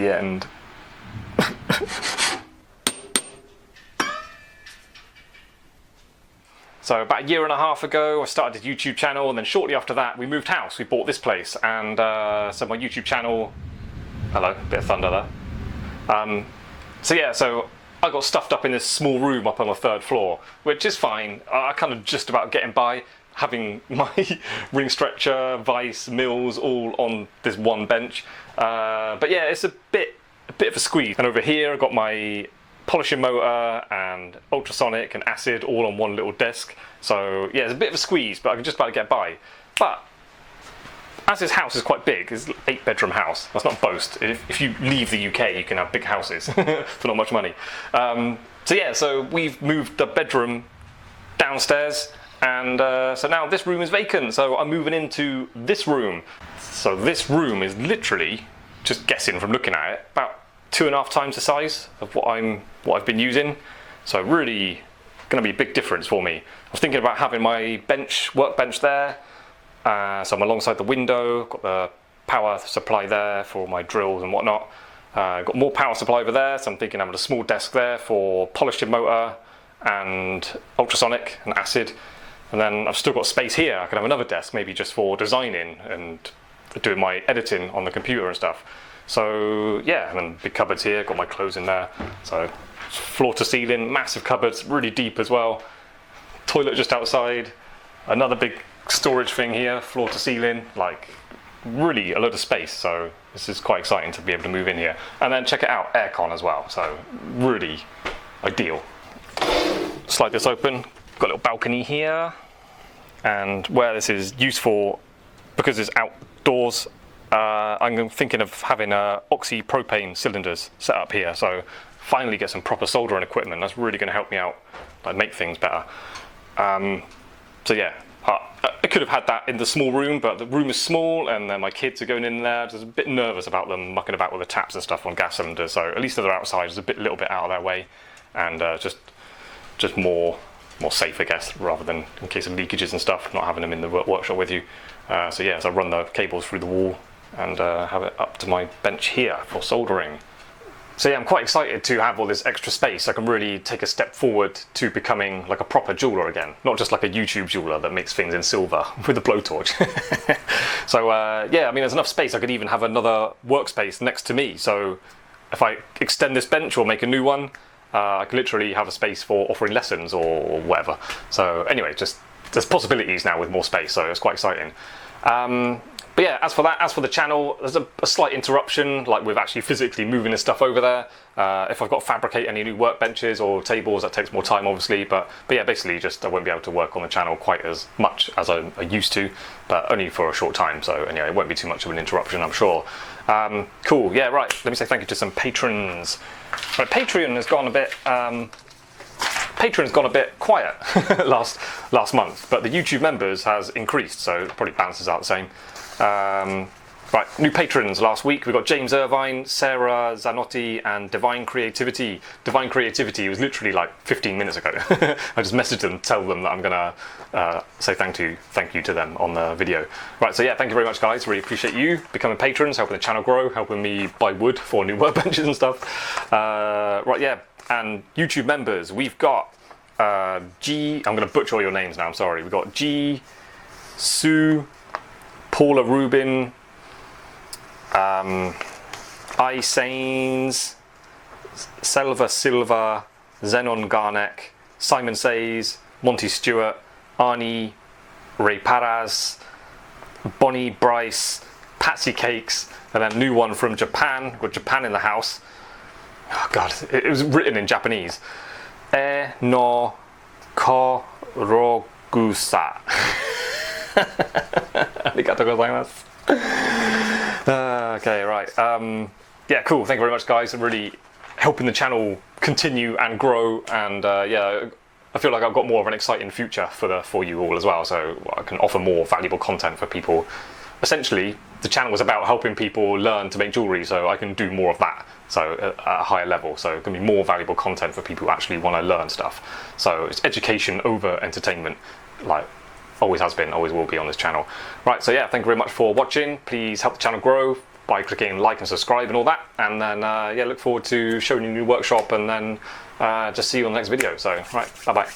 the end. So about 1.5 years ago, I started a YouTube channel, and then shortly after that, we moved house. We bought this place, and so my YouTube channel. Hello, bit of thunder there. So I got stuffed up in this small room up on the 3rd floor, which is fine. I kind of just about getting by, having my ring stretcher, vise, mills all on this one bench. But yeah, it's a bit of a squeeze. And over here, I've got my polishing motor and ultrasonic and acid all on one little desk. So yeah, it's a bit of a squeeze, but I can just about get by. But as this house is quite big, it's an 8-bedroom house. That's not a boast. If you leave the UK, you can have big houses for not much money. So we've moved the bedroom downstairs, and so now this room is vacant. So I'm moving into this room. So this room is literally, just guessing from looking at it, about 2.5 times the size of what I've been using. So really going to be a big difference for me. I was thinking about having my workbench there. So I'm alongside the window, got the power supply there for my drills and whatnot. Got more power supply over there, so I'm thinking having a small desk there for polishing motor and ultrasonic and acid. And then I've still got space here. I can have another desk, maybe just for designing and doing my editing on the computer and stuff. So yeah, and then big cupboards here, got my clothes in there. So floor to ceiling, massive cupboards, really deep as well. Toilet just outside, another big storage thing here, floor to ceiling, like really a load of space. So this is quite exciting to be able to move in here. And then check it out, aircon as well, so really ideal. Slide this open, got a little balcony here, and where this is useful, because it's outdoors, I'm thinking of having oxy-propane cylinders set up here, so finally get some proper soldering equipment. That's really going to help me out, like make things better. So yeah, I could have had that in the small room, but the room is small, and then my kids are going in there. Just a bit nervous about them mucking about with the taps and stuff on gas cylinders. So at least if they're outside, it's a little bit out of their way, and just more safe, I guess, rather than in case of leakages and stuff, not having them in the workshop with you. So yeah, so I run the cables through the wall and have it up to my bench here for soldering. So yeah, I'm quite excited to have all this extra space. I can really take a step forward to becoming like a proper jeweler again, not just like a YouTube jeweler that makes things in silver with a blowtorch. So yeah, I mean, there's enough space. I could even have another workspace next to me. So if I extend this bench or make a new one, I can literally have a space for offering lessons or whatever. So anyway, just there's possibilities now with more space, so it's quite exciting. But yeah, as for the channel, there's a slight interruption, like with actually physically moving this stuff over there. If I've got to fabricate any new workbenches or tables, that takes more time, obviously. But yeah, basically, just I won't be able to work on the channel quite as much as I used to, but only for a short time. So anyway, it won't be too much of an interruption, I'm sure. Cool. Yeah, right. Let me say thank you to some patrons. Right, Patreon has gone a bit. Patreon's gone a bit quiet last month, but the YouTube members has increased, so it probably balances out the same. Right, new patrons last week. We got James Irvine, Sarah Zanotti, and Divine Creativity. Divine Creativity was literally like 15 minutes ago. I just messaged them, tell them that I'm gonna say thank you to them on the video. Right, so yeah, thank you very much, guys. Really appreciate you becoming patrons, helping the channel grow, helping me buy wood for new workbenches and stuff. Right, yeah, and YouTube members, we've got G. I'm gonna butcher all your names now. I'm sorry. We've got G, Sue, Paula Rubin, Isanes, Selva Silva, Zenon Garnek, Simon Says, Monty Stewart, Arnie, Ray Paraz, Bonnie Bryce, Patsy Cakes, and then a new one from Japan. We've got Japan in the house. Oh god, it was written in Japanese. E no korogusa. Arigatou gozaimasu. Okay, right. Yeah, cool. Thank you very much, guys. I'm really helping the channel continue and grow, and yeah, I feel like I've got more of an exciting future for you all as well. So I can offer more valuable content for people. Essentially, the channel was about helping people learn to make jewellery, so I can do more of that. So at a higher level, so it can be more valuable content for people who actually want to learn stuff. So it's education over entertainment, like always has been, always will be on this channel. Right, so yeah, thank you very much for watching. Please help the channel grow by clicking like and subscribe and all that. And then yeah, look forward to showing you a new workshop, and then just see you on the next video. So right, bye bye.